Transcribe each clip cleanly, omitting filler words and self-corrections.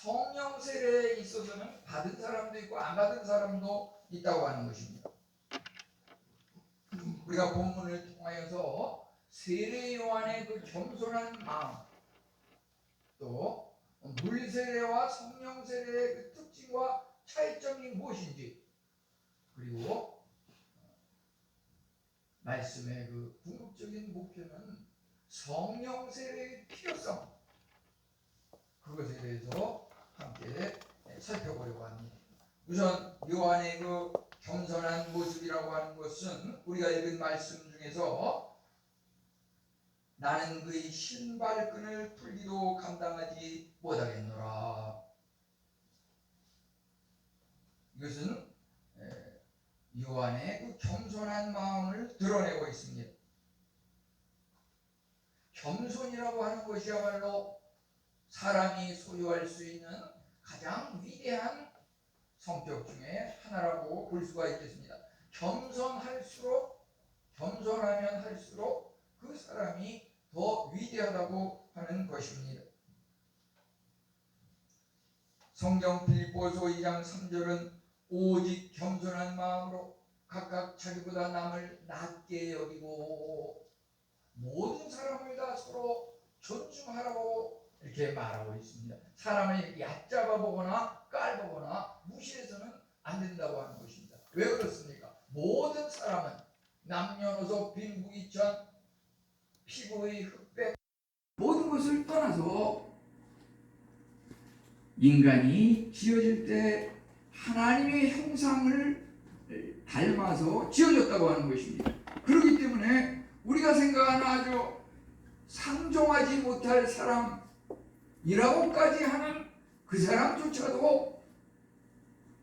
성령 세례에 있어서는 받은 사람도 있고 안 받은 사람도 있다고 하는 것입니다. 우리가 본문을 통하여서 세례 요한의 그 겸손한 마음, 또 물세례와 성령 세례의 그 특징과 차이점이 무엇인지, 그리고 말씀의 그 궁극적인 목표는 성령 세례의 필요성, 그것에 대해서 함께 살펴보려고 합니다. 우선 요한의 그 겸손한 모습이라고 하는 것은 우리가 읽은 말씀 중에서 나는 그의 신발끈을 풀기도 감당하지 못하겠노라. 이것은 요한의 그 겸손한 마음을 드러내고 있습니다. 겸손이라고 하는 것이야말로 사람이 소유할 수 있는 가장 위대한 성격 중에 하나라고 볼 수가 있겠습니다. 겸손하면 할수록 그 사람이 더 위대하다고 하는 것입니다. 성경 빌립보서 2장 3절은 오직 겸손한 마음으로 각각 자기보다 남을 낮게 여기고 모든 사람을 다 서로 존중하라고 이렇게 말하고 있습니다. 사람을 얕잡아 보거나 깔보거나 무시해서는 안 된다고 하는 것입니다. 왜 그렇습니까? 모든 사람은 남녀노소 빈부귀천 피부의 흑백 모든 것을 떠나서 인간이 지어질 때 하나님의 형상을 닮아서 지어졌다고 하는 것입니다. 그렇기 때문에 우리가 생각하는 아주 상종하지 못할 사람이라고까지 하는 그 사람조차도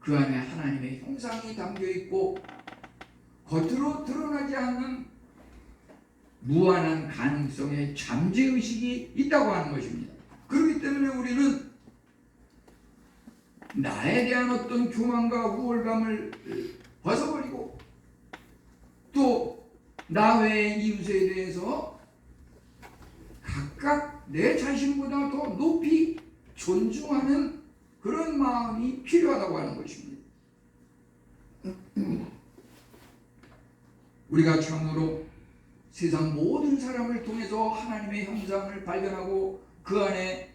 그 안에 하나님의 형상이 담겨 있고 겉으로 드러나지 않는 무한한 가능성의 잠재의식이 있다고 하는 것입니다. 그렇기 때문에 우리는 나에 대한 어떤 교만과 우월감을 벗어버리고 또 나 외의 이웃에 대해서 각각 내 자신보다 더 높이 존중하는 그런 마음이 필요하다고 하는 것입니다. 우리가 참으로 세상 모든 사람을 통해서 하나님의 형상을 발견하고 그 안에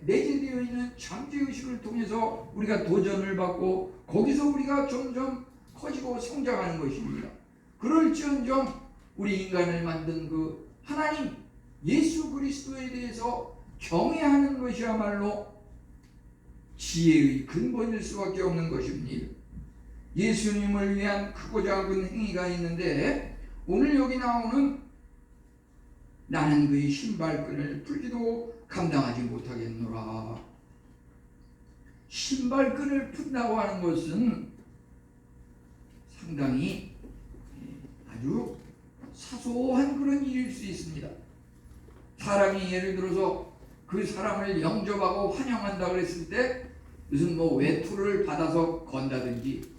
내재되어 있는 잠재의식을 통해서 우리가 도전을 받고 거기서 우리가 점점 커지고 성장하는 것입니다. 그럴지언정 우리 인간을 만든 그 하나님 예수 그리스도에 대해서 경외하는 것이야말로 지혜의 근본일 수밖에 없는 것입니다. 예수님을 위한 크고 작은 행위가 있는데 오늘 여기 나오는 나는 그의 신발끈을 풀기도 감당하지 못하겠노라. 신발끈을 푼다고 하는 것은 상당히 아주 사소한 그런 일일 수 있습니다. 사람이 예를 들어서 그 사람을 영접하고 환영한다 그랬을 때 무슨 외투를 받아서 건다든지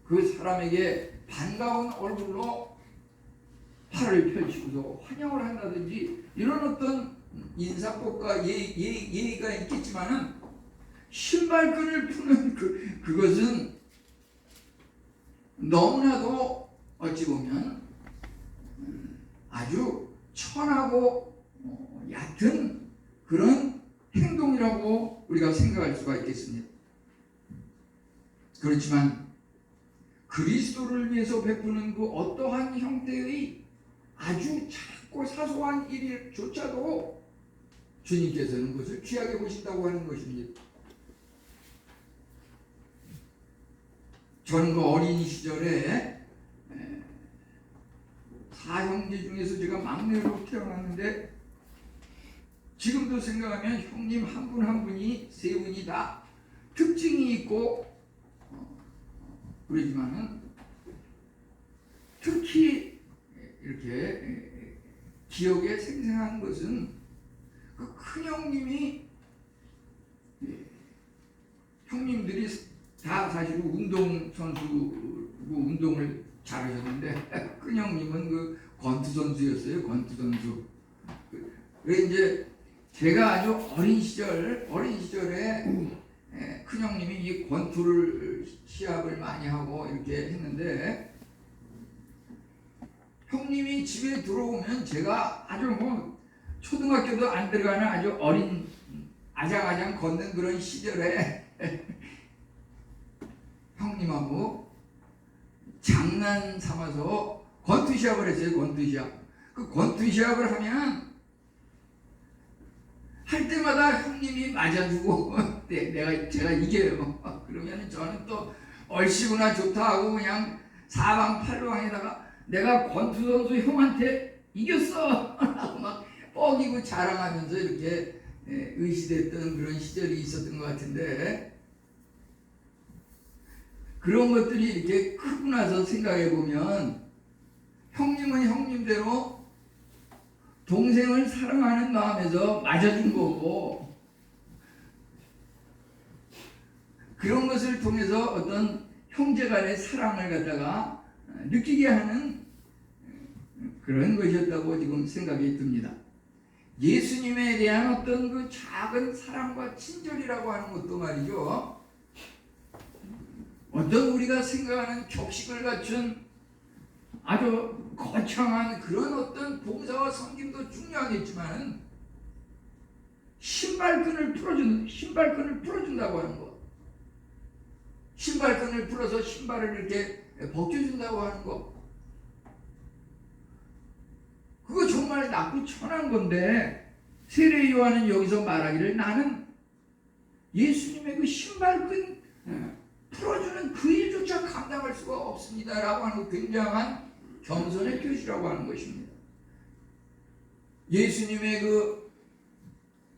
그 사람에게 반가운 얼굴로 팔을 펼치고서 환영을 한다든지 이런 어떤 인사법과 예의가 있겠지만은 신발끈을 푸는 그것은 너무나도 어찌 보면 아주 천하고 얕은 그런 행동이라고 우리가 생각할 수가 있겠습니다. 그렇지만 그리스도를 위해서 베푸는 그 어떠한 형태의 아주 작고 사소한 일조차도 주님께서는 그것을 귀하게 보신다고 하는 것입니다. 저는 그 어린 시절에 사형제 중에서 제가 막내로 태어났는데 지금도 생각하면 형님 한 분 한 분이 세 분이 다 특징이 있고 그러지만은 특히 이렇게 기억에 생생한 것은 그 큰형님이 형님들이 다 사실 운동선수고 운동을 잘하셨는데 큰형님은 그 권투 선수였어요. 권투 선수. 그래 이제 제가 아주 어린 시절에 큰형님이 이 권투를 시합을 많이 하고 이렇게 했는데, 형님이 집에 들어오면 제가 아주 뭐 초등학교도 안 들어가는 아주 어린 아장아장 걷는 그런 시절에 형님하고 장난 삼아서 권투 시합을 했어요. 권투 시합. 그 권투 시합을 하면 할 때마다 형님이 맞아주고 제가 이겨요. 그러면 저는 또 얼씨구나 좋다 하고 그냥 사방팔방에다가 내가 권투 선수 형한테 이겼어 하고 막 뻐기고 자랑하면서 이렇게 의시됐던 그런 시절이 있었던 것 같은데, 그런 것들이 이렇게 크고 나서 생각해 보면 형님은 형님대로 동생을 사랑하는 마음에서 맞아준 거고, 그런 것을 통해서 어떤 형제간의 사랑을 갖다가 느끼게 하는 그런 것이었다고 지금 생각이 듭니다. 예수님에 대한 어떤 그 작은 사랑과 친절이라고 하는 것도 말이죠, 어떤 우리가 생각하는 격식을 갖춘 아주 거창한 그런 어떤 봉사와 섬김도 중요하겠지만 신발끈을 풀어준다고 하는 것, 신발끈을 풀어서 신발을 이렇게 벗겨준다고 하는 것, 그거 정말 나쁘고 천한 건데, 세례 요한은 여기서 말하기를 나는 예수님의 그 신발끈 풀어주는 그 일조차 감당할 수가 없습니다 라고 하는 굉장한 겸손의 표시라고 하는 것입니다. 예수님의 그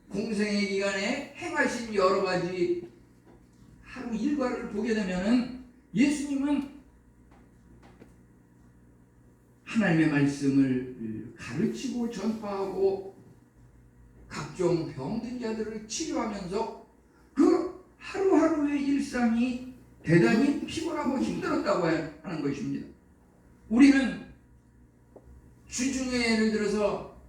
공생의 기간에 행하신 여러 가지 하루 일과를 보게 되면은 예수님은 하나님의 말씀을 가르치고 전파하고 각종 병든 자들을 치료하면서 그 하루하루의 일상이 대단히 피곤하고 힘들었다고 하는 것입니다. 우리는 주중에 예를 들어서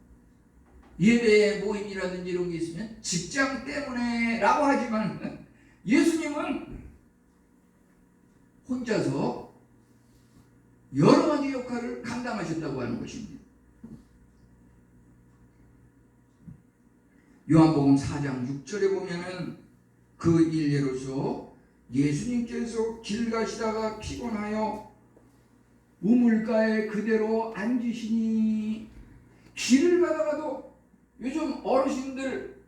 예배 모임이라든지 이런 게 있으면 직장 때문에 라고 하지만 예수님은 혼자서 여러 가지 역할을 감당하셨다고 하는 것입니다. 요한복음 4장 6절에 보면은 그 일례로서 예수님께서 길 가시다가 피곤하여 우물가에 그대로 앉으시니, 길을 가다가도 요즘 어르신들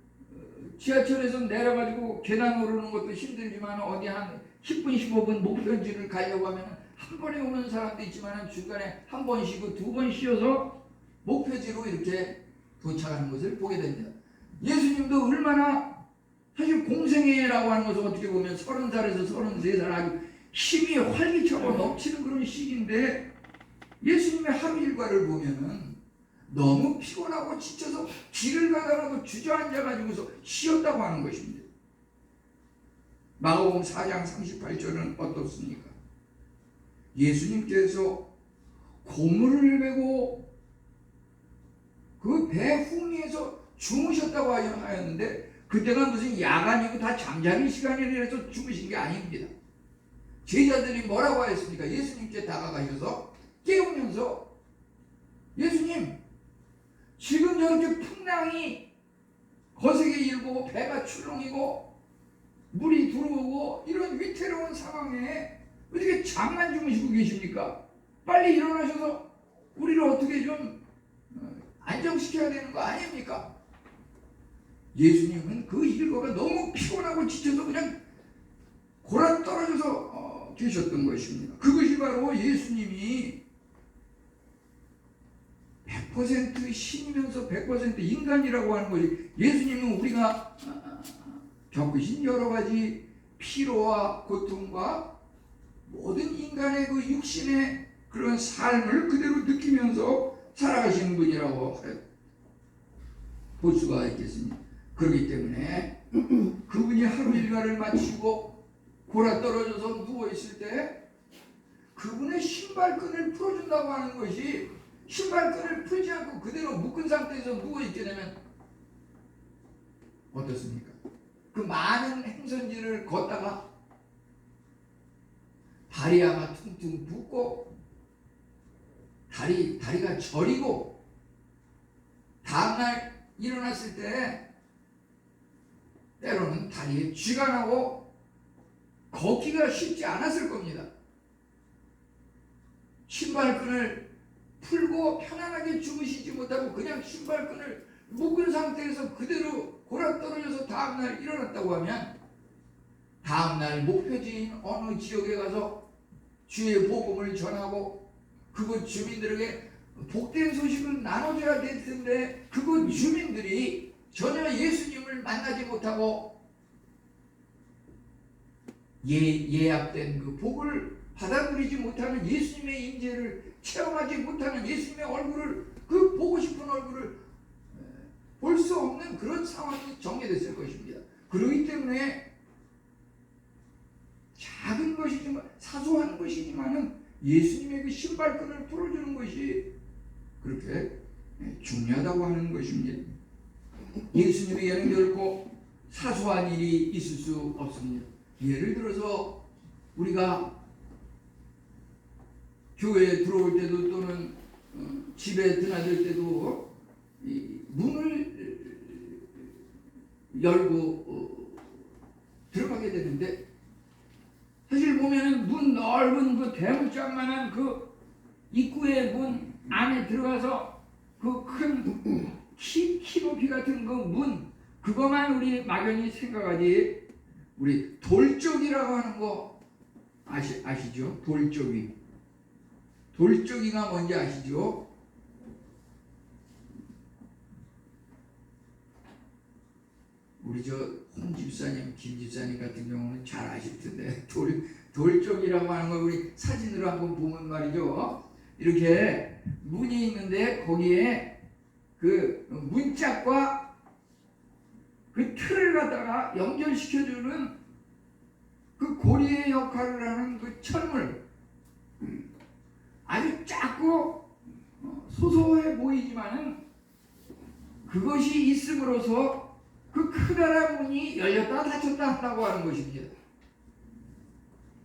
지하철에서 내려가지고 계단 오르는 것도 힘들지만 어디 한 10분 15분 목표지를 가려고 하면 한 번에 오는 사람도 있지만 중간에 한 번 쉬고 두 번 쉬어서 목표지로 이렇게 도착하는 것을 보게 됩니다. 예수님도 얼마나, 사실 공생애라고 하는 것은 어떻게 보면 30살에서 33살 아주 힘이 활기차고 넘치는 그런 시기인데, 예수님의 하루 일과를 보면은 너무 피곤하고 지쳐서 길을 가다가도 주저앉아가지고서 쉬었다고 하는 것입니다. 마가복음 4장 38절은 어떻습니까? 예수님께서 고물을 메고 그 배 후미에서 주무셨다고 하였는데, 그때가 무슨 야간이고 다 잠자는 시간이라서 주무신 게 아닙니다. 제자들이 뭐라고 하였습니까? 예수님께 다가가셔서 깨우면서, 예수님, 지금 저렇게 풍랑이 거세게 일고 배가 출렁이고 물이 들어오고 이런 위태로운 상황에 어떻게 잠만 주무시고 계십니까? 빨리 일어나셔서 우리를 어떻게 좀 안정시켜야 되는 거 아닙니까? 예수님은 그 일과가 너무 피곤하고 지쳐서 그냥 골아 떨어져서 계셨던 것입니다. 그것이 바로 예수님이 100% 신이면서 100% 인간이라고 하는 것이, 예수님은 우리가 겪으신 여러 가지 피로와 고통과 모든 인간의 그 육신의 그런 삶을 그대로 느끼면서 살아가시는 분이라고 볼 수가 있겠습니다. 그렇기 때문에 그분이 하루 일과를 마치고 골아 떨어져서 누워있을 때 그분의 신발끈을 풀어준다고 하는 것이, 신발끈을 풀지 않고 그대로 묶은 상태에서 누워있게 되면 어떻습니까? 그 많은 행선지를 걷다가 발이 아마 퉁퉁 붓고 다리가 저리고 다음날 일어났을 때 때로는 다리에 쥐가 나고 걷기가 쉽지 않았을 겁니다. 신발끈을 풀고 편안하게 주무시지 못하고 그냥 신발끈을 묶은 상태에서 그대로 골아떨어져서 다음날 일어났다고 하면 다음날 목표지인 어느 지역에 가서 주의 복음을 전하고 그곳 주민들에게 복된 소식을 나눠줘야 될 텐데 그곳 주민들이 전혀 예수님을 만나지 못하고 예약된 그 복을 받아들이지 못하는 예수님의 임재를 체험하지 못하는 예수님의 얼굴을 그 보고 싶은 얼굴을 볼 수 없는 그런 상황이 정리됐을 것입니다. 그렇기 때문에 작은 것이지만 사소한 것이지만은 예수님의 그 신발끈을 풀어주는 것이 그렇게 중요하다고 하는 것입니다. 예수님에게는 결코 사소한 일이 있을 수 없습니다. 예를 들어서 우리가 교회에 들어올 때도 또는 집에 드나들 때도 이 문을 열고 들어가게 되는데 사실 보면은 문 넓은 그 대문짝만한 그 입구의 문 안에 들어가서 그 큰 키 높이 같은 그 문 그것만 우리 막연히 생각하지 우리 돌쪽이라고 하는 거 아시죠? 돌쪽이가 뭔지 아시죠? 우리 홍 집사님, 김 집사님 같은 경우는 잘 아실 텐데 돌쪽이라고 하는 거 우리 사진으로 한번 보면 말이죠. 이렇게 문이 있는데 거기에 그 문짝과 그 틀을 갖다가 연결시켜주는 그 고리의 역할을 하는 그 철물 아주 작고 소소해 보이지만은 그것이 있음으로써 그 크다란 문이 열렸다 닫혔다 한다고 하는 것입니다.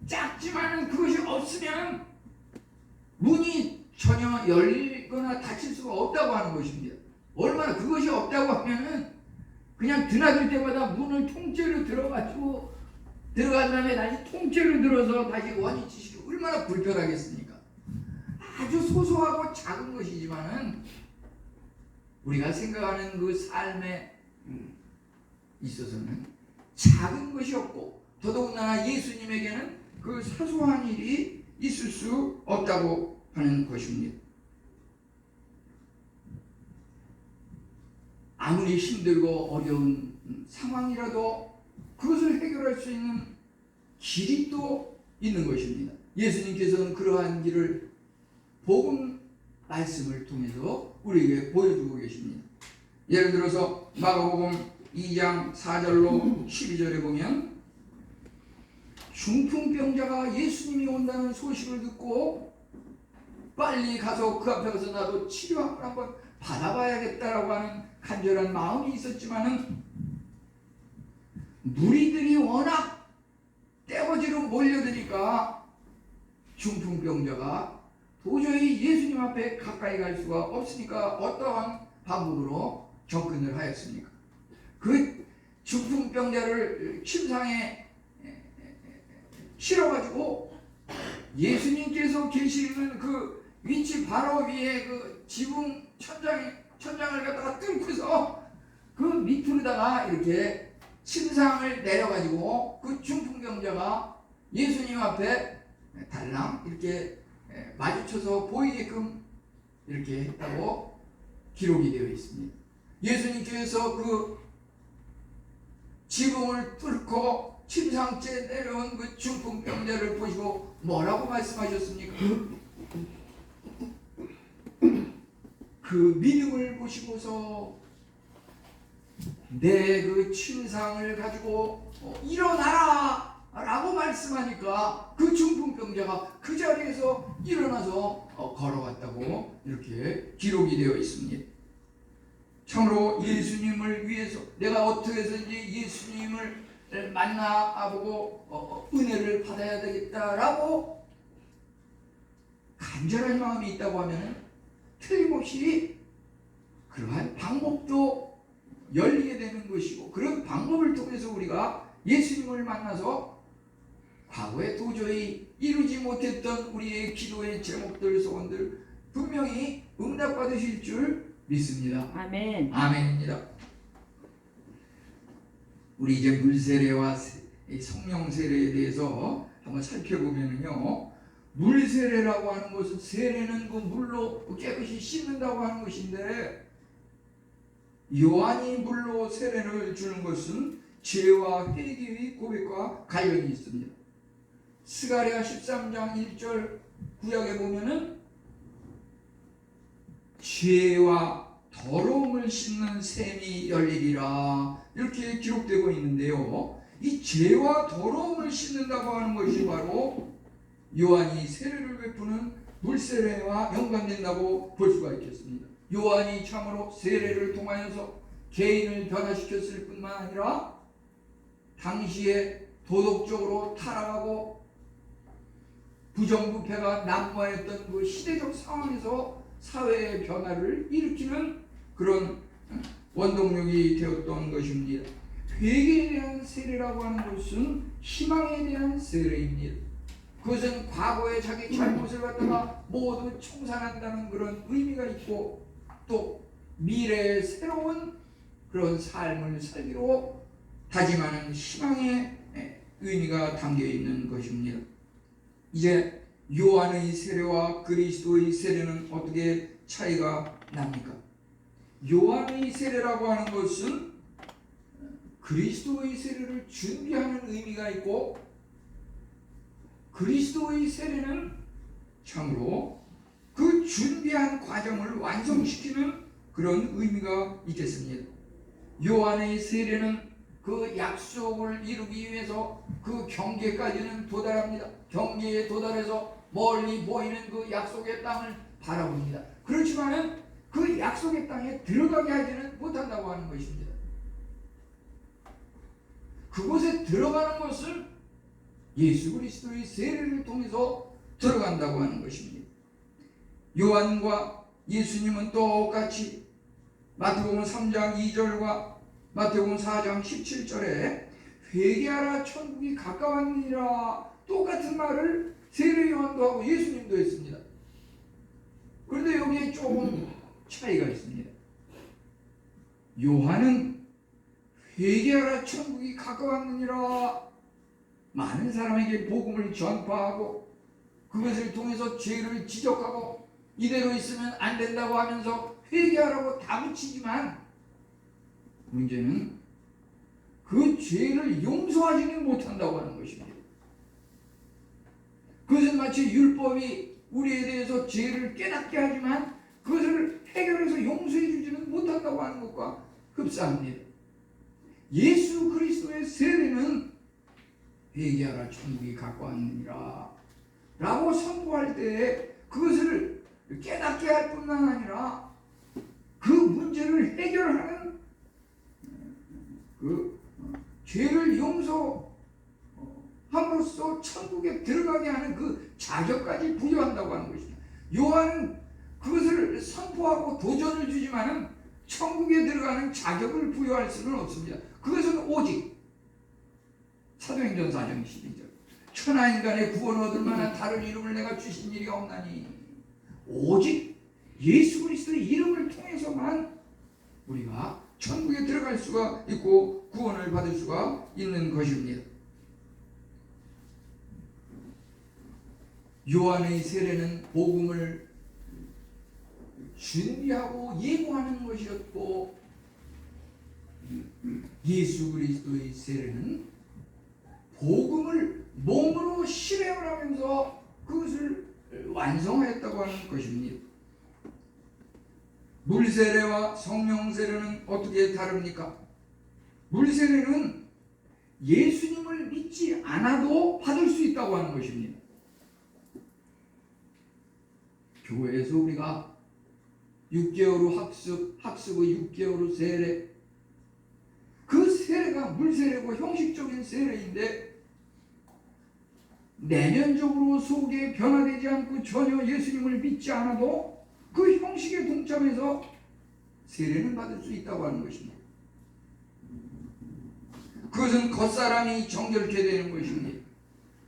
작지만은 그것이 없으면 문이 전혀 열리거나 닫힐 수가 없다고 하는 것입니다. 얼마나 그것이 없다고 하면은 그냥 드나들 때마다 문을 통째로 들어가지고 들어간 다음에 다시 통째로 들어서 다시 원위치시고 얼마나 불편하겠습니까? 아주 소소하고 작은 것이지만은 우리가 생각하는 그 삶에 있어서는 작은 것이 없고 더더군다나 예수님에게는 그 사소한 일이 있을 수 없다고 하는 것입니다. 아무리 힘들고 어려운 상황이라도 그것을 해결할 수 있는 길이 또 있는 것입니다. 예수님께서는 그러한 길을 복음 말씀을 통해서 우리에게 보여주고 계십니다. 예를 들어서 마가복음 2장 4절로 12절에 보면 중풍병자가 예수님이 온다는 소식을 듣고 빨리 가서 그 앞에 가서 나도 치료를 한번 받아봐야겠다라고 하는 간절한 마음이 있었지만은 무리들이 워낙 떼거지로 몰려드니까 중풍병자가 도저히 예수님 앞에 가까이 갈 수가 없으니까 어떠한 방법으로 접근을 하였습니까? 그 중풍병자를 침상에 실어가지고 예수님께서 계시는 그 위치 바로 위에 그 지붕 천장을 갖다가 뚫고서 그 밑으로다가 이렇게 침상을 내려가지고 그 중풍병자가 예수님 앞에 달랑 이렇게 마주쳐서 보이게끔 이렇게 했다고 기록이 되어 있습니다. 예수님께서 그 지붕을 뚫고 침상째 내려온 그 중풍병자를 보시고 뭐라고 말씀하셨습니까? 그 믿음을 보시고서 내 그 침상을 가지고 일어나라 라고 말씀하니까 그 중풍병자가 그 자리에서 일어나서 걸어갔다고 이렇게 기록이 되어 있습니다. 참으로 예수님을 위해서 내가 어떻게 해서든지 예수님을 만나보고 은혜를 받아야 되겠다라고 간절한 마음이 있다고 하면 틀림없이 그러한 방법도 열리게 되는 것이고, 그런 방법을 통해서 우리가 예수님을 만나서 과거에 도저히 이루지 못했던 우리의 기도의 제목들, 소원들 분명히 응답받으실 줄 믿습니다. 아멘. 아멘입니다. 우리 이제 물세례와 성령 세례에 대해서 한번 살펴보면요, 물세례라고 하는 것은, 세례는 그 물로 깨끗이 씻는다고 하는 것인데, 요한이 물로 세례를 주는 것은 죄와 회개의 고백과 관련이 있습니다. 스가랴 13장 1절 구약에 보면은 죄와 더러움을 씻는 샘이 열리리라 이렇게 기록되고 있는데요, 이 죄와 더러움을 씻는다고 하는 것이 바로 요한이 세례를 베푸는 물세례와 연관된다고 볼 수가 있겠습니다. 요한이 참으로 세례를 통하여서 개인을 변화시켰을 뿐만 아니라 당시에 도덕적으로 타락하고 부정부패가 난무하였던 그 시대적 상황에서 사회의 변화를 일으키는 그런 원동력이 되었던 것입니다. 회개에 대한 세례라고 하는 것은 희망에 대한 세례입니다. 그것은 과거에 자기 잘못을 갖다가 모두 청산한다는 그런 의미가 있고, 또 미래의 새로운 그런 삶을 살기로 다짐하는 희망의 의미가 담겨 있는 것입니다. 이제 요한의 세례와 그리스도의 세례는 어떻게 차이가 납니까? 요한의 세례라고 하는 것은 그리스도의 세례를 준비하는 의미가 있고, 그리스도의 세례는 참으로 그 준비한 과정을 완성시키는 그런 의미가 있겠습니다. 요한의 세례는 그 약속을 이루기 위해서 그 경계까지는 도달합니다. 경계에 도달해서 멀리 보이는 그 약속의 땅을 바라봅니다. 그렇지만은 그 약속의 땅에 들어가게 하지는 못한다고 하는 것입니다. 그곳에 들어가는 것은 예수 그리스도의 세례를 통해서 들어간다고 하는 것입니다. 요한과 예수님은 똑같이 마태복음 3장 2절과 마태복음 4장 17절에 회개하라 천국이 가까웠느니라 똑같은 말을 세례 요한도 하고 예수님도 했습니다. 그런데 여기에 조금 차이가 있습니다. 요한은 회개하라 천국이 가까웠느니라 많은 사람에게 복음을 전파하고 그것을 통해서 죄를 지적하고 이대로 있으면 안 된다고 하면서 회개하라고 다붙이지만, 문제는 그 죄를 용서하지는 못한다고 하는 것입니다. 그것은 마치 율법이 우리에 대해서 죄를 깨닫게 하지만 그것을 해결해서 용서해 주지는 못한다고 하는 것과 흡사합니다. 예수 그리스도의 세례는 회개하라 천국이 가까웠느니라 라고 선포할 때에 그것을 깨닫게 할 뿐만 아니라 그 문제를 해결하는 그 죄를 용서함으로써 천국에 들어가게 하는 그 자격까지 부여한다고 하는 것입니다. 요한은 그것을 선포하고 도전을 주지만은 천국에 들어가는 자격을 부여할 수는 없습니다. 그것은 오직 사도행전 4장 12절 천하인간의 구원 얻을 만한 다른 이름을 내가 주신 일이 없나니 오직 예수 그리스도의 이름을 통해서만 우리가 천국에 들어갈 수가 있고 구원을 받을 수가 있는 것입니다. 요한의 세례는 복음을 준비하고 예고하는 것이었고, 예수 그리스도의 세례는 복음을 몸으로 실행을 하면서 그것을 완성하였다고 하는 것입니다. 물세례와 성령세례는 어떻게 다릅니까? 물세례는 예수님을 믿지 않아도 받을 수 있다고 하는 것입니다. 교회에서 우리가 6개월 후 학습 후 6개월 후 세례. 그 세례가 물세례고 형식적인 세례인데 내면적으로 속에 변화되지 않고 전혀 예수님을 믿지 않아도 그 형식에 동참해서 세례는 받을 수 있다고 하는 것입니다. 그것은 겉사람이 정결케 되는 것입니다.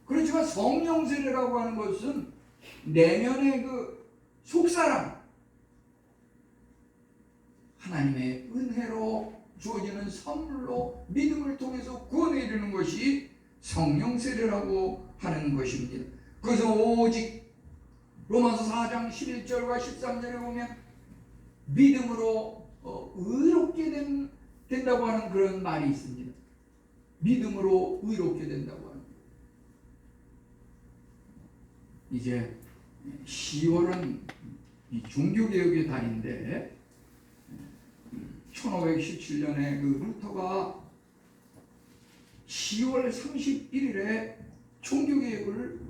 그렇지만 성령 세례라고 하는 것은 내면의 그 속사람, 하나님의 은혜로 주어지는 선물로 믿음을 통해서 구원에 이르는 것이 성령 세례라고 하는 것입니다. 그것은 오직 로마서 4장 11절과 13절에 보면 믿음으로 의롭게 된다고 하는 그런 말이 있습니다. 믿음으로 의롭게 된다고 하는. 이제 10월은 종교개혁의 달인데 1517년에 그 루터가 10월 31일에 종교개혁을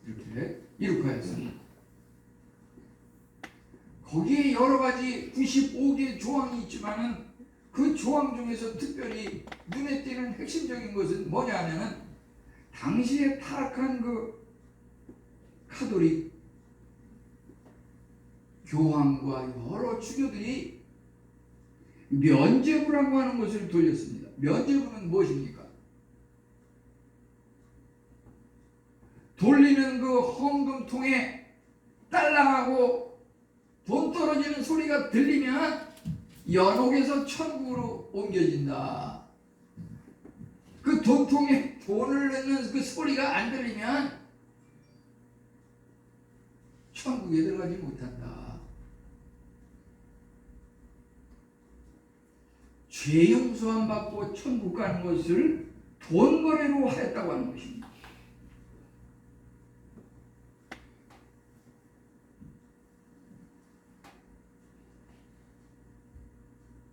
이렇게 이룩하였습니다. 거기에 여러 가지 95개 조항이 있지만은 그 조항 중에서 특별히 눈에 띄는 핵심적인 것은 뭐냐 하면은 당시에 타락한 그 카톨릭 교황과 여러 주교들이 면죄부라고 하는 것을 돌렸습니다. 면죄부는 무엇입니까? 돌리는 그 헌금통에 딸랑하고 돈 떨어지는 소리가 들리면 연옥에서 천국으로 옮겨진다. 그 돈통에 돈을 넣는 그 소리가 안 들리면 천국에 들어가지 못한다. 죄 용서함 받고 천국 가는 것을 돈 거래로 하였다고 하는 것입니다.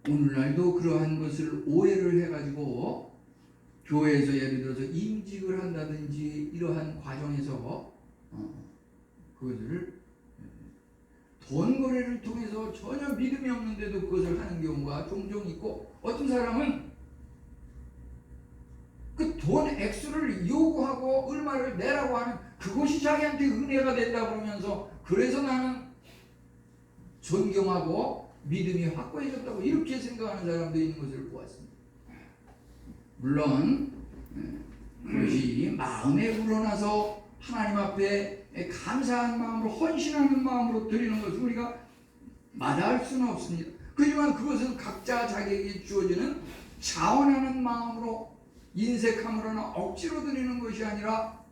오늘날도 그러한 것을 오해를 해가지고 교회에서 예를 들어서 임직을 한다든지 이러한 과정에서 그것을 돈 거래를 통해서 전혀 믿음이 없는데도 그것을 하는 경우가 종종 있고, 어떤 사람은 그 돈 액수를 요구하고 얼마를 내라고 하는 그것이 자기한테 은혜가 된다 그러면서 그래서 나는 존경하고 믿음이 확고해졌다고 이렇게 생각하는 사람도 있는 것을 보았습니다. 물론 그것이 마음에 우러나서 하나님 앞에 감사한 마음으로 헌신하는 마음으로 드리는 것을 우리가 마다할 수는 없습니다. 하지만 그것은 각자 자기에게 주어지는 자원하는 마음으로 인색함으로나 억지로 드리는 것이 아니라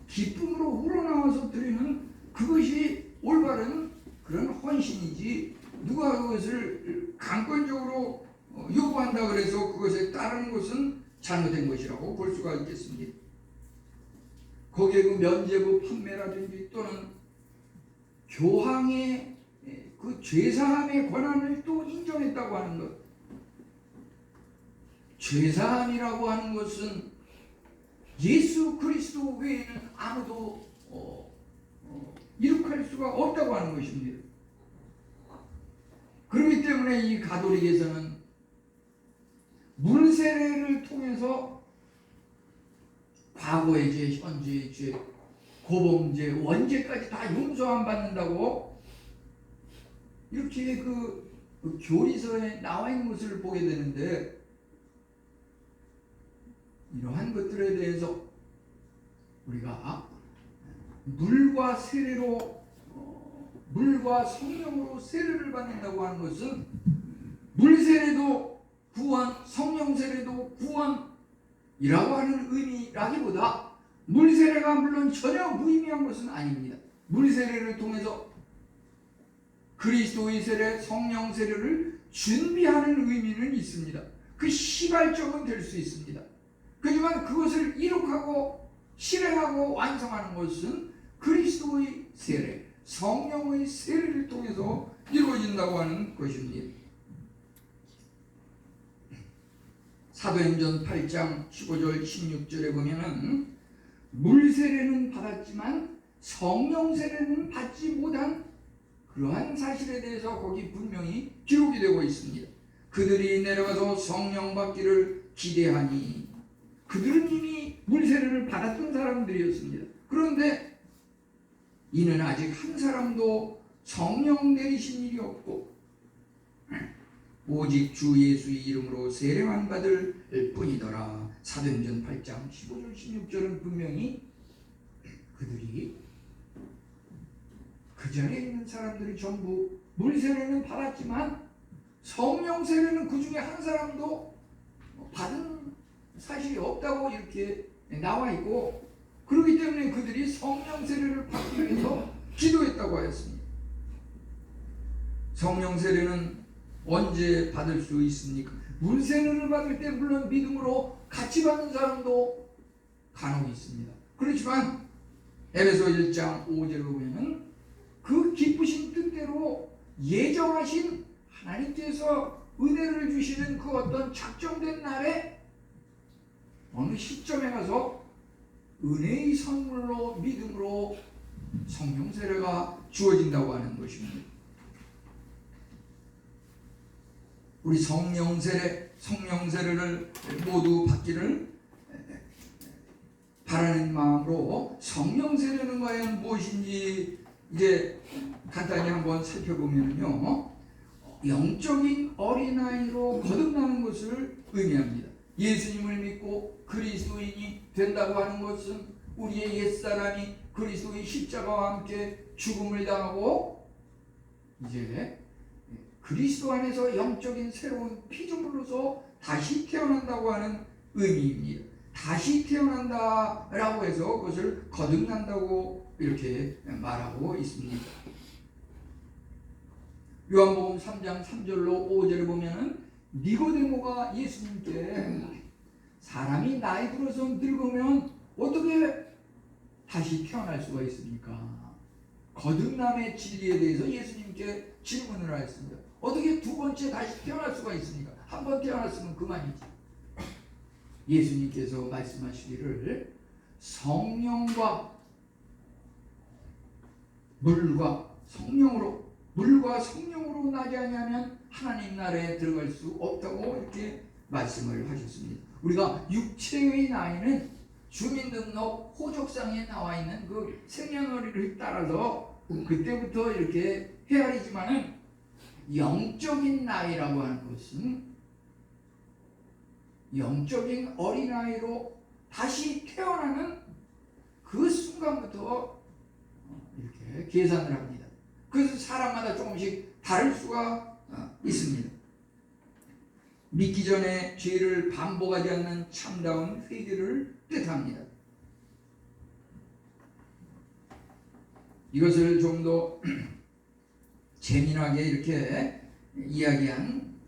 기쁨으로 우러나와서 드리는 그것이 올바른 그런 헌신이지, 누가 그것을 강권적으로 요구한다 그래서 그것에 따르는 것은 잘못된 것이라고 볼 수가 있겠습니다. 거기에 그 면죄부 판매라든지 또는 교황의 그 죄사함의 권한을 또 인정했다고 하는 것. 죄사함이라고 하는 것은 예수 그리스도 외에는 아무도 이룩할 수가 없다고 하는 것입니다. 그렇기 때문에 이 가톨릭에서는 물세례를 통해서 과거의 죄, 현재의 죄, 고범죄, 원죄까지 다 용서함 받는다고 이렇게 그 교리서에 나와 있는 것을 보게 되는데, 이러한 것들에 대해서 우리가 물과 세례로 물과 성령으로 세례를 받는다고 하는 것은 물세례도 구원, 성령세례도 구원이라고 하는 의미라기보다 물세례가 물론 전혀 무의미한 것은 아닙니다. 물세례를 통해서 그리스도의 세례, 성령세례를 준비하는 의미는 있습니다. 그 시발점은 될 수 있습니다. 하지만 그것을 이룩하고 실행하고 완성하는 것은 그리스도의 세례, 성령의 세례를 통해서 이루어진다고 하는 것입니다. 사도행전 8장 15절 16절에 보면은 물세례는 받았지만 성령세례는 받지 못한 그러한 사실에 대해서 거기 분명히 기록이 되고 있습니다. 그들이 내려가서 성령 받기를 기대하니, 그들은 이미 물세례를 받았던 사람들이었습니다. 그런데 이는 아직 한 사람도 성령 내리신 일이 없고 오직 주 예수의 이름으로 세례만 받을 뿐이더라. 사도행전 8장 15절 16절은 분명히 그들이, 그 자리에 있는 사람들이 전부 물세례는 받았지만 성령 세례는 그 중에 한 사람도 받은 사실이 없다고 이렇게 나와 있고, 그렇기 때문에 그들이 성령 세례를 받기 위해서 기도했다고 하였습니다. 성령 세례는 언제 받을 수 있습니까? 물 세례를 받을 때 물론 믿음으로 같이 받는 사람도 간혹 있습니다. 그렇지만 에베소 1장 5절을 보면 그 기쁘신 뜻대로 예정하신 하나님께서 은혜를 주시는 그 어떤 작정된 날에 어느 시점에 가서 은혜의 선물로 믿음으로 성령 세례가 주어진다고 하는 것입니다. 우리 성령 세례를 모두 받기를 바라는 마음으로, 성령 세례는 과연 무엇인지 이제 간단히 한번 살펴보면요, 영적인 어린아이로 거듭나는 것을 의미합니다. 예수님을 믿고 그리스도인이 된다고 하는 것은 우리의 옛사람이 그리스도의 십자가와 함께 죽음을 당하고 이제 그리스도 안에서 영적인 새로운 피조물로서 다시 태어난다고 하는 의미입니다. 다시 태어난다라고 해서 그것을 거듭난다고 이렇게 말하고 있습니다. 요한복음 3장 3절로 5절을 보면은 니고데모가 예수님께 사람이 나이 들어서 늙으면 어떻게 다시 태어날 수가 있습니까? 거듭남의 진리에 대해서 예수님께 질문을 하였습니다. 어떻게 두 번째 다시 태어날 수가 있습니까? 한 번 태어났으면 그만이지. 예수님께서 말씀하시기를 성령과 물과 성령으로 나지 아니하면 하나님 나라에 들어갈 수 없다고 이렇게 말씀을 하셨습니다. 우리가 육체의 나이는 주민등록 호적상에 나와 있는 그 생년월일을 따라서 그때부터 이렇게 헤아리지만은 영적인 나이라고 하는 것은 영적인 어린아이로 다시 태어나는 그 순간부터 이렇게 계산을 합니다. 그래서 사람마다 조금씩 다를 수가 있습니다. 믿기 전에 죄를 반복하지 않는 참다운 회개를 뜻합니다. 이것을 좀 더 재미나게 이렇게 이야기한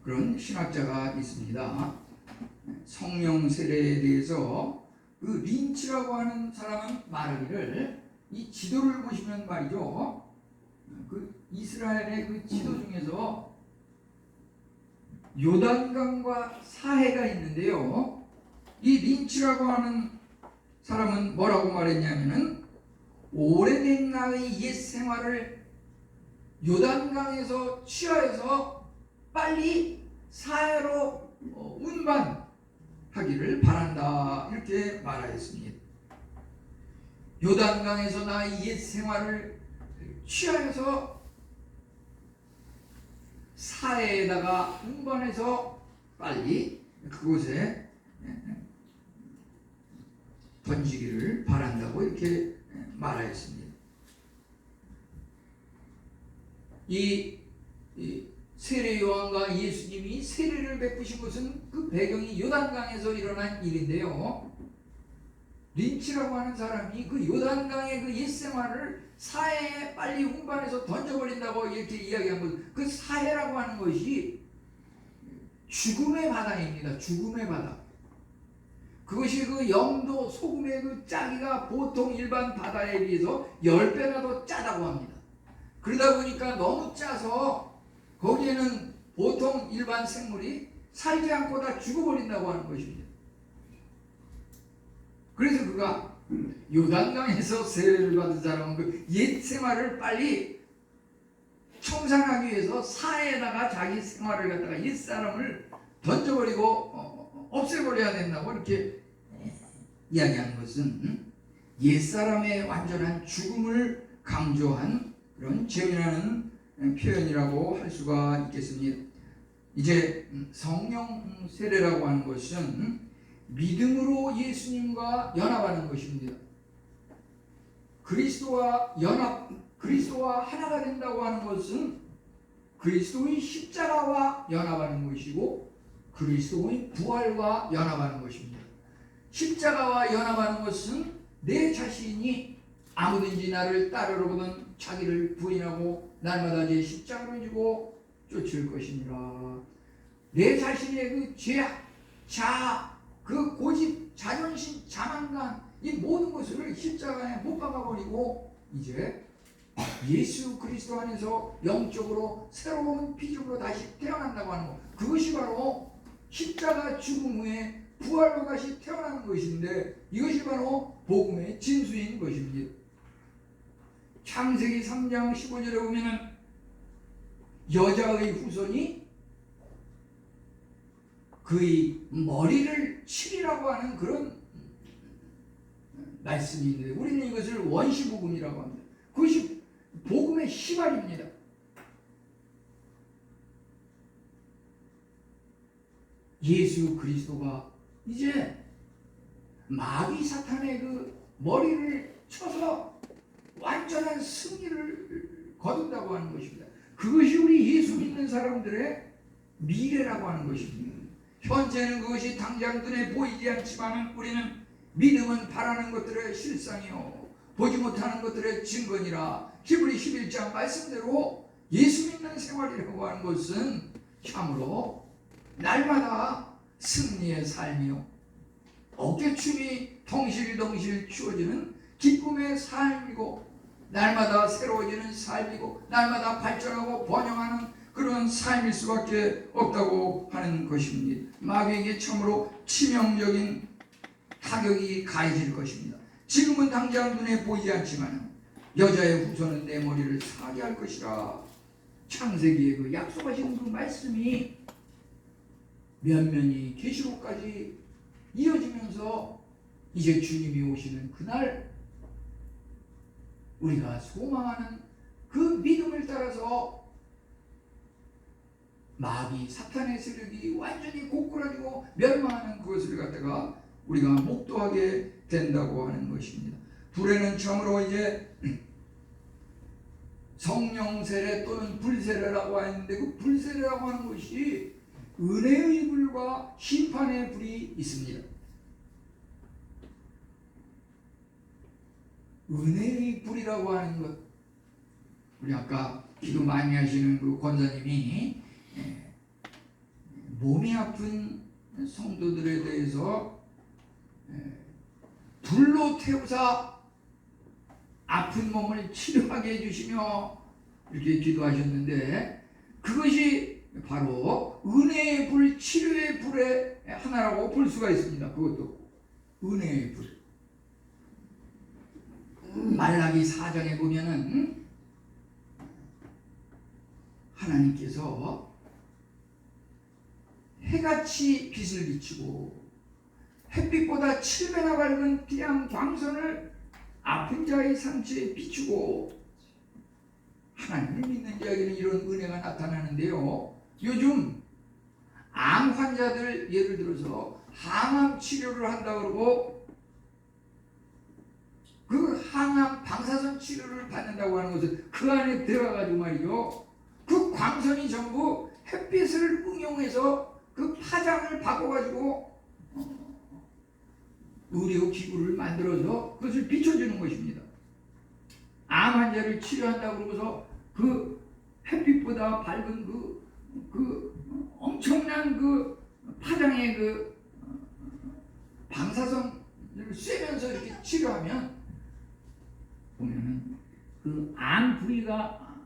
그런 신학자가 있습니다. 성령 세례에 대해서 그 린치라고 하는 사람은 말하기를, 이 지도를 보시면 말이죠, 그 이스라엘의 그 지도 중에서 요단강과 사해가 있는데요, 이 린치라고 하는 사람은 뭐라고 말했냐면은 오래된 나의 옛 생활을 요단강에서 취하여서 빨리 사해로 운반하기를 바란다, 이렇게 말하였습니다. 요단강에서 나의 옛 생활을 취하여서 사해에다가 운반해서 빨리 그곳에 던지기를 바란다고 이렇게 말하였습니다. 이 세례 요한과 예수님이 세례를 베푸신 것은 그 배경이 요단강에서 일어난 일인데요, 린치라고 하는 사람이 그 요단강의 그 옛생활을 사해에 빨리 운반해서 던져버린다고 이렇게 이야기한 것, 그 사해라고 하는 것이 죽음의 바다입니다. 죽음의 바다. 그것이 그 염도 소금의 그 짜기가 보통 일반 바다에 비해서 10배나 더 짜다고 합니다. 그러다 보니까 너무 짜서 거기에는 보통 일반 생물이 살지 않고 다 죽어버린다고 하는 것입니다. 그래서 그가 요단강에서 세례를 받은 사람은 그 옛 생활을 빨리 청산하기 위해서 사에다가 자기 생활을 갖다가 옛사람을 던져버리고 없애버려야 된다고 이렇게 이야기하는 것은 옛사람의 완전한 죽음을 강조한 그런 재미나는 표현이라고 할 수가 있겠습니다. 이제 성령 세례라고 하는 것은 믿음으로 예수님과 연합하는 것입니다. 그리스도와 하나가 된다고 하는 것은 그리스도의 십자가와 연합하는 것이고 그리스도의 부활과 연합하는 것입니다. 십자가와 연합하는 것은 내 자신이 아무든지 나를 따르려거든 자기를 부인하고 날마다 제 십자가를 지고 쫓을 것이니라. 내 자신의 그 죄악, 자아, 그 고집, 자존심, 자만감 이 모든 것을 십자가에 못 박아버리고 이제 예수 그리스도 안에서 영적으로 새로운 피조로 다시 태어난다고 하는 것, 그것이 바로 십자가 죽음 후에 부활로 다시 태어나는 것인데 이것이 바로 복음의 진수인 것입니다. 창세기 3장 15절에 보면은 여자의 후손이 그의 머리를 치리라고 하는 그런 말씀이 있는데 우리는 이것을 원시복음이라고 합니다. 그것이 복음의 시발입니다. 예수 그리스도가 이제 마귀 사탄의 그 머리를 쳐서 완전한 승리를 거둔다고 하는 것입니다. 그것이 우리 예수 믿는 사람들의 미래라고 하는 것입니다. 현재는 그것이 당장 눈에 보이지 않지만 우리는 믿음은 바라는 것들의 실상이요 보지 못하는 것들의 증거니라. 히브리 11장 말씀대로 예수 믿는 생활이라고 하는 것은 참으로 날마다 승리의 삶이요 어깨춤이 덩실덩실 추어지는 기쁨의 삶이고 날마다 새로워지는 삶이고 날마다 발전하고 번영하는 그런 삶일 수밖에 없다고 하는 것입니다. 마귀에게 참으로 치명적인 타격이 가해질 것입니다. 지금은 당장 눈에 보이지 않지만 여자의 후손은 내 머리를 사게 할 것이라. 창세기에 그 약속하신 그 말씀이 면면이 계시록까지 이어지면서 이제 주님이 오시는 그날 우리가 소망하는 그 믿음을 따라서 마귀 사탄의 세력이 완전히 고꾸라지고 멸망하는 그것을 갖다가 우리가 목도하게 된다고 하는 것입니다. 불에는 참으로 이제 성령 세례 또는 불세례라고 하는데 그 불세례라고 하는 것이 은혜의 불과 심판의 불이 있습니다. 은혜의 불이라고 하는 것, 우리 아까 기도 많이 하시는 그 권사님이 몸이 아픈 성도들에 대해서 불로 태우사 아픈 몸을 치료하게 해주시며 이렇게 기도하셨는데 그것이 바로 은혜의 불, 치료의 불의 하나라고 볼 수가 있습니다. 그것도 은혜의 불. 말라기 4장에 보면은 하나님께서 해같이 빛을 비추고 햇빛보다 7배나 밝은 태양 광선을 아픈 자의 상처에 비추고 하나님을 믿는 자에게는 이런 은혜가 나타나는데요. 요즘 암 환자들 예를 들어서 항암 치료를 한다 그러고 그 항암 방사선 치료를 받는다고 하는 것은 그 안에 들어가가지고 말이죠. 그 광선이 전부 햇빛을 응용해서 그 파장을 바꿔가지고 의료기구를 만들어서 그것을 비춰주는 것입니다. 암 환자를 치료한다고 그러고서 그 햇빛보다 밝은 그 엄청난 그 파장의 그 방사선을 쐬면서 이렇게 치료하면 보면은 그 암 부위가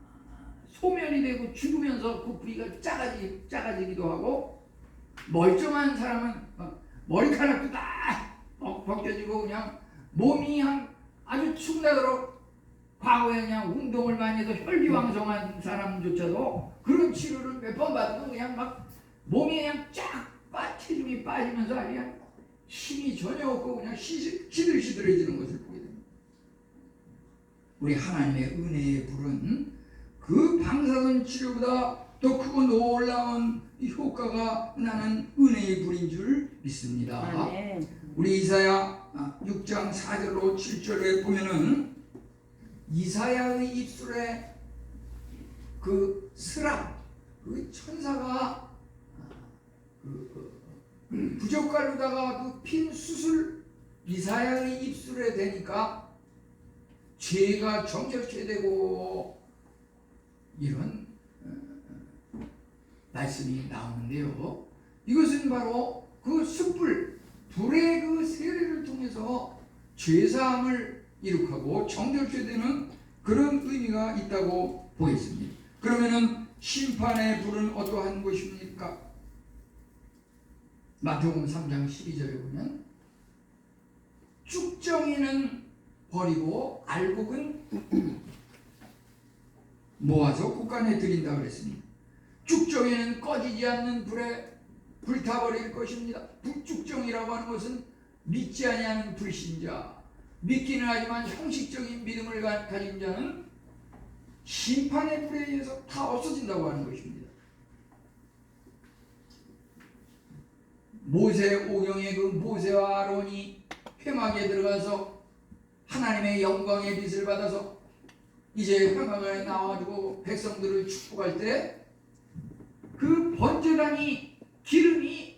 소멸이 되고 죽으면서 그 부위가 작아지기도 하고 멀쩡한 사람은 머리카락도 다 벗겨지고 그냥 몸이 아주 축나도록 과거에 그냥 운동을 많이 해서 혈기왕성한 사람조차도 그런 치료를 몇 번 받아도 그냥 막 몸이 그냥 체중이 빠지면서 그냥 힘이 전혀 없고 그냥 시들시들해지는 것을 보게 됩니다. 우리 하나님의 은혜의 불은 그 방사선 치료보다 더 크고 놀라운 효과가 나는 은혜의 불인 줄 믿습니다. 아멘. 우리 이사야 6장 4절로 7절에 보면은 이사야의 입술에 그 스랍, 그 천사가 부젓가루다가 그 핀 숯을 이사야의 입술에 대니까 죄가 정결케 되고 이런 말씀이 나오는데요. 이것은 바로 그 숯불, 불의 그 세례를 통해서 죄사함을 이룩하고 정결케 되는 그런 의미가 있다고 보겠습니다. 그러면은 심판의 불은 어떠한 것입니까? 마태복음 3장 12절에 보면 쭉정이는 버리고 알곡은 모아서 곳간에 드린다 그랬습니다. 쭉정이는 꺼지지 않는 불에 불타버릴 것입니다. 쭉정이라고 하는 것은 믿지 아니하는 불신자, 믿기는 하지만 형식적인 믿음을 가진 자는 심판의 불에 의해서 다 없어진다고 하는 것입니다. 모세 오경의 그 모세와 아론이 회막에 들어가서 하나님의 영광의 빛을 받아서 이제 회막에 나와가지고 백성들을 축복할 때 그 번제단이 기름이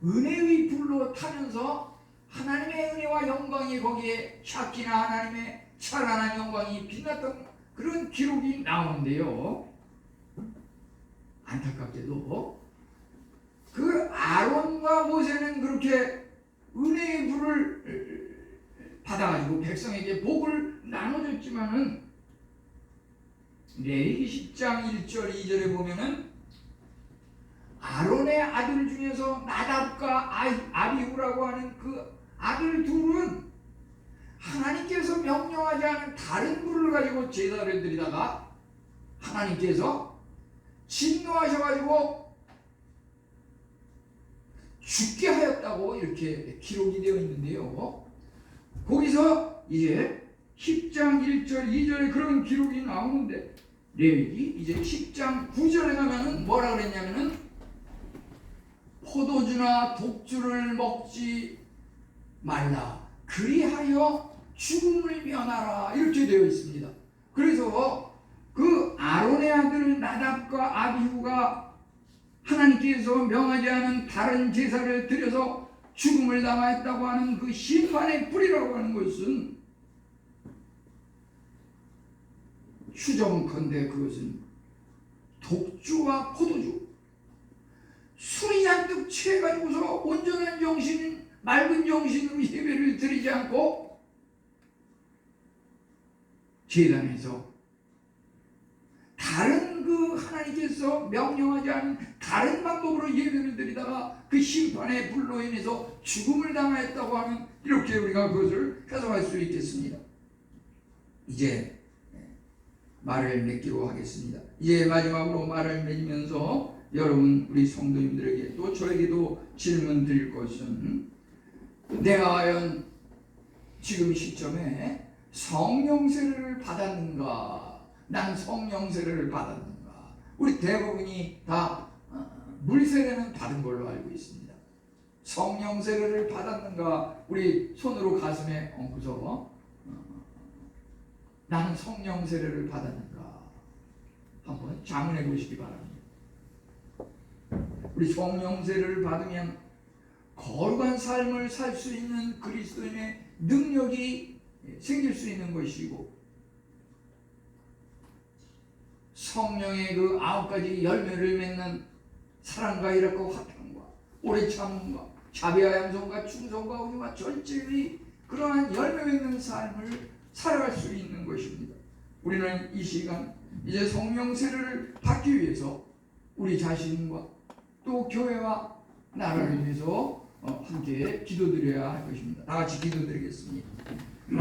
은혜의 불로 타면서 하나님의 은혜와 영광이 거기에 샤키나 하나님의 찬란한 영광이 빛났던 그런 기록이 나오는데요. 안타깝게도 그 아론과 모세는 그렇게 은혜의 불을 받아가지고 백성에게 복을 나눠줬지만은 레위기 10장 1절 2절에 보면은 아론의 아들 중에서 나답과 아비후라고 하는 그 아들 둘은 하나님께서 명령하지 않은 다른 불을 가지고 제사를 드리다가 하나님께서 진노하셔가지고 죽게 하였다고 이렇게 기록이 되어 있는데요. 거기서 이제 10장 1절 2절에 그런 기록이 나오는데 레위기 이제 10장 9절에 가면은 뭐라 그랬냐면은 포도주나 독주를 먹지 말라 그리하여 죽음을 면하라 이렇게 되어 있습니다. 그래서 그 아론의 아들 나답과 아비후가 하나님께서 명하지 않은 다른 제사를 드려서 죽음을 당하였다고 하는 그 심판의 불이라고 하는 것은 추정컨대 그것은 독주와 포도주 술이 잔뜩 취해가지고서 온전한 정신, 맑은 정신으로 예배를 드리지 않고 제단에서 다른 그 하나님께서 명령하지 않은 다른 방법으로 예배를 드리다가 그 심판의 불로 인해서 죽음을 당하였다고 하는 이렇게 우리가 그것을 해석할 수 있겠습니다. 이제 말을 맺기로 하겠습니다. 이제 마지막으로 말을 맺으면서 여러분 우리 성도님들에게 또 저에게도 질문 드릴 것은 내가 과연 지금 시점에 성령 세례를 받았는가? 난 성령 세례를 받았는가? 우리 대부분이 다 물 세례는 받은 걸로 알고 있습니다. 성령 세례를 받았는가? 우리 손으로 가슴에 얹고서 나는 성령 세례를 받았는가? 한번 자문해 보시기 바랍니다. 우리 성령 세례를 받으면 거룩한 삶을 살 수 있는 그리스도인의 능력이 생길 수 있는 것이고 성령의 그 9가지 열매를 맺는 사랑과 희락과 화평과 오래 참음과 자비와 양성과 충성과 의와 절제의 그러한 열매 맺는 삶을 살아갈 수 있는 것입니다. 우리는 이 시간 이제 성령 세례를 받기 위해서 우리 자신과 또 교회와 나라를 위해서 함께 기도드려야 할 것입니다. 다 같이 기도드리겠습니다. 하나님